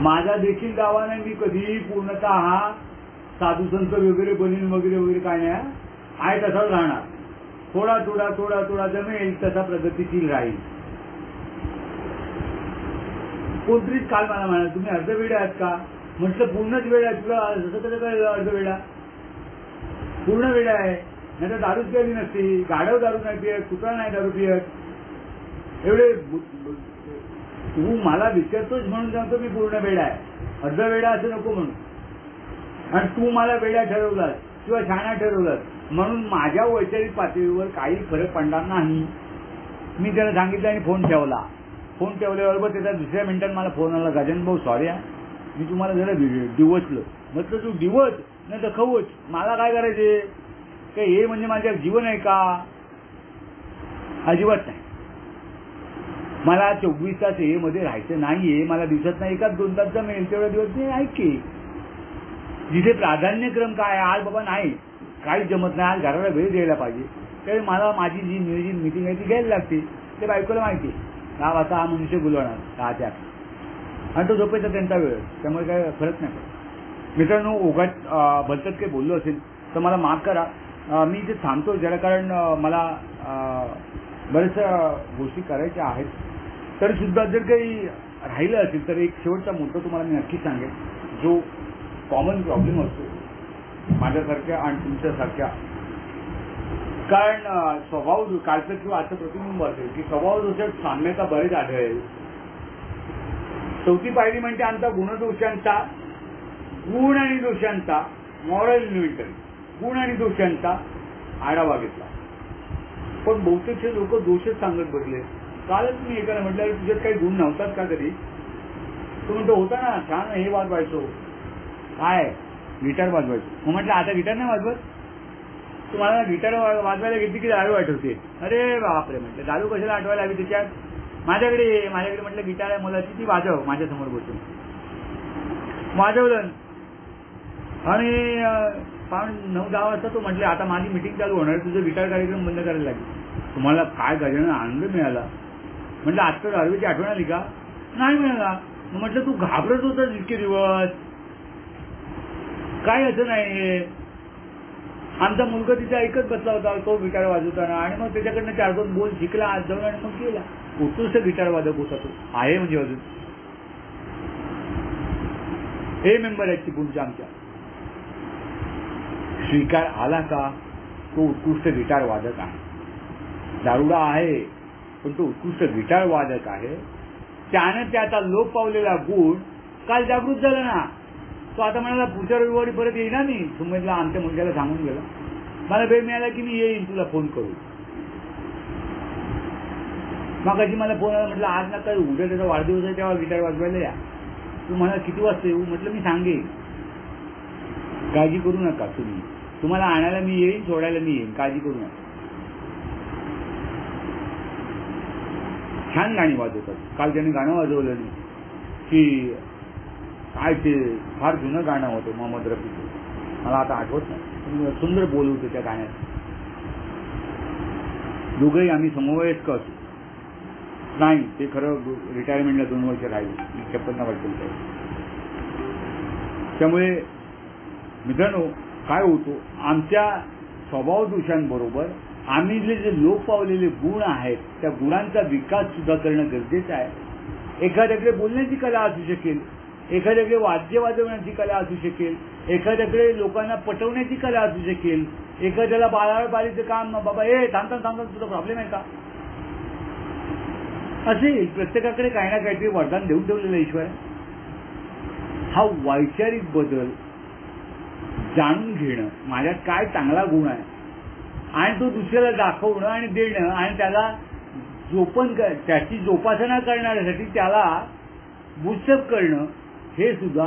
माझा देखील दावा नाही मी कधीही पूर्णतः हा साधू संत वगैरे बनीन वगैरे वगैरे काय नाही आहे तसाच राहणार. थोडा थोडा थोडा थोडा जमेल तसा प्रगतीशील राहील. कोणतरीच काल मला म्हणाल तुम्ही अर्धवेळ आहात का? म्हटलं पूर्णच वेळ आहे. तुला जसं कसं कळलं अर्धवेळा? पूर्ण वेळ आहे. नाही तर दारूच प्यायली नसती. गाढव दारू नाही पियत, कुत्रा नाही दारू पियत. एवढे तू मला विचारतोच म्हणून सांगतो मी पूर्ण वेळ आहे. अर्धवेळा असं नको म्हणून. आणि तू मला वेळा ठरवलास किंवा शहाणा ठरवलास म्हणून माझ्या वैचारिक पातळीवर काही फरक पडणार नाही. मी त्याला सांगितलं आणि फोन ठेवला. फोन ठेवल्याबरोबर त्याचा दुसऱ्या मिनिटात मला फोन आला, गजानन भाऊ सॉरी आहे मी तुम्हाला जरा डिवचलं. म्हटलं तू डिवच नाही तर खवच, मला काय करायचे? काय हे म्हणजे माझ्या जीवन आहे का? अजिबात नाही. मला 24 तास हे मध्ये राहायचं नाहीये. मला दिवसात नाही एकाच 2 तास जमेल तेवढा दिवस मी ऐक की. जिथे प्राधान्यक्रम काय आज बाबा नाही काहीच जमत नाही, आज घराला वेळ द्यायला पाहिजे, त्यावेळी मला माझी जी नियोजित मिटिंग आहे ती घ्यायला लागते. ते बायकोला माहिती 10 वाजता हा मनुष्य बोलवणार 10 ते 8 आणि तो झोपेचा त्यांचा वेळ, त्यामुळे काय फरक नाही पडत. मित्रांनो ओघात भलतच काही बोललो असेल तर मला माफ करा. मी इथे थांबतो जरा कारण मला बऱ्याचशा गोष्टी करायच्या आहेत. तरी सुद्धा जर काही राहिलं असेल तर एक शेवटचा मुद्दा तुम्हाला मी नक्की सांगेन जो कॉमन प्रॉब्लेम असतो माझ्यासारख्या आणि तुमच्यासारख्या. कारण स्वभाव कालचं किंवा आजचं प्रतिबिंब असेल की स्वभाव दोषात साम्यता बरेच आढळेल. चौथी पायरी म्हणजे आमचा गुणदोषांचा गुण आणि दोषांचा मॉरल इन्व्हेंटरी, गुण आणि दोषांचा आढावा घेतला. पण बहुतेकचे लोक दोषच सांगत बसले. कालच मी एकाला म्हटलं तुझ्यात काही गुण नव्हतात का कधी? तो म्हणतो होता ना, छान हे वाजवायचो, काय गिटार वाजवायचो. मग म्हटलं आता गिटार नाही वाजवत? तुम्हाला गिटार वाजवायला घेतली की दारू आठवते? अरे बापरे म्हटलं दारू कशाला आठवायला हवी त्याच्यात? माझ्याकडे म्हटलं गिटार आहे मुलाची ती वाजव माझ्यासमोर बसून. वाजवलं आणि 9-10 वाजता तो म्हटले आता माझी मिटिंग चालू होणार, तुझं गिटार कार्यक्रम बंद करायला लागेल. तुम्हाला काय गजानन आनंद मिळाला? म्हटलं आता दारूची आठवण आली का? नाही मिळाला. म्हटलं तू घाबरत होतास इतके दिवस, काय असं नाही. आमचा मुलगा तिचा ऐकत बसला होता तो गिटार वाजवताना आणि मग त्याच्याकडनं 4-2 बोल शिकला आज जाऊन आणि मग केला. उत्कृष्ट गिटार वादक होता तो आहे म्हणजे अजून हे मेंबर आहेत चिपळूणच्या आमच्या. स्वीकार आला का? तो उत्कृष्ट गिटार वादक आहे. दारुडा आहे पण तो उत्कृष्ट गिटार वादक आहे. त्यानं त्याचा लोप पावलेला गुण काल जागृत झाला ना. तो आता म्हणाला पुढच्या रविवारी परत येईना. मी सुमेधला आमच्या मुलग्याला सांगून गेला मला वेळ मिळाला की मी येईन तुला फोन करू. मग कधी मला फोन आला, म्हटलं आज नका उद्या त्याचा वाढदिवस आहे तेव्हा गिटार वाजवायला या. तू म्हणा किती वाजता येऊ? म्हटलं मी सांगेन, काळजी करू नका तुम्ही, तुम्हाला आणायला मी येईन, सोडायला मी येईन, काळजी करू नका. छान गाणी वाजवतात. काल त्यांनी गाणं वाजवलं नाही की काय ते फार जुनं गाणं होतं मोहम्मद रफीचं, मला आता आठवत नाही, सुंदर बोल होते त्या गाण्यात. दोघंही आम्ही समवयस्क असू. नाही ते खरं रिटायरमेंटला 2 वर्ष राहील, 56 वर्षांचं. त्यामुळे मित्रांनो काय होतो आमच्या स्वभाव दोषांबरोबर आम्ही जे लोप पावलेले गुण आहेत त्या गुणांचा विकास सुद्धा करणं गरजेचं आहे. एखाद्याकडे बोलण्याची कला असू शकेल एखाद्याकडे वाद्य वाजवण्याची कला असू शकेल, एखाद्याकडे लोकांना पटवण्याची कला असू शकेल, एखाद्याला बाळाबाळीचं काम, बाबा थांब तुझा प्रॉब्लेम आहे का, असेल. प्रत्येकाकडे काही ना काहीतरी वरदान देऊन ठेवलेलं ईश्वर. हा वैचारिक बदल जाणून घेणं, माझ्यात काय चांगला गुण आहे आणि तो दुसऱ्याला दाखवणं आणि देणं आणि त्याला त्याची जोपासना करण्यासाठी त्याला बुस्टअप करणं, हे सुद्धा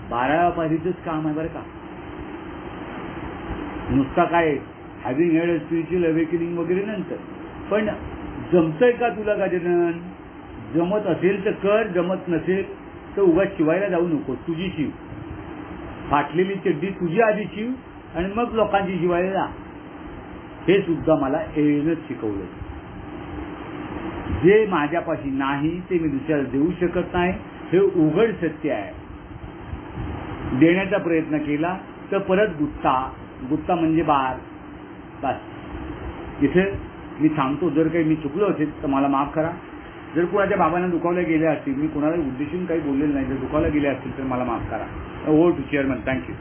12व्या पारीचंच काम आहे बरं का. नुसता काय हॅव्हिंग हेड अ स्पिरिच्युअल अवेकनिंग वगैरे नंतर. पण जमतंय का तुला गजानन? जमत असेल तर कर, जमत नसेल तर उगाच शिवायला जाऊ नको. तुझी शिव, फाटलेली चड्डी तुझी आधी शिव आणि मग लोकांची शिवायला जा. हे सुद्धा मला एळेनच शिकवलं. जे माझ्यापाशी नाही ते मी दुसऱ्याला देऊ शकत नाही, हे उघड सत्य आहे. देण्याचा प्रयत्न केला तर परत गुत्ता म्हणजे बार. बस इथे मी थांबतो. जर काही मी चुकलो असेल तर मला माफ करा. जर कुणाच्या बाबांना दुखावल्या गेल्या असतील, मी कुणाला उद्देशून काही बोललेलं नाही, जर दुखावल्या गेल्या असतील तर मला माफ करा. Over to chairman. थँक्यू.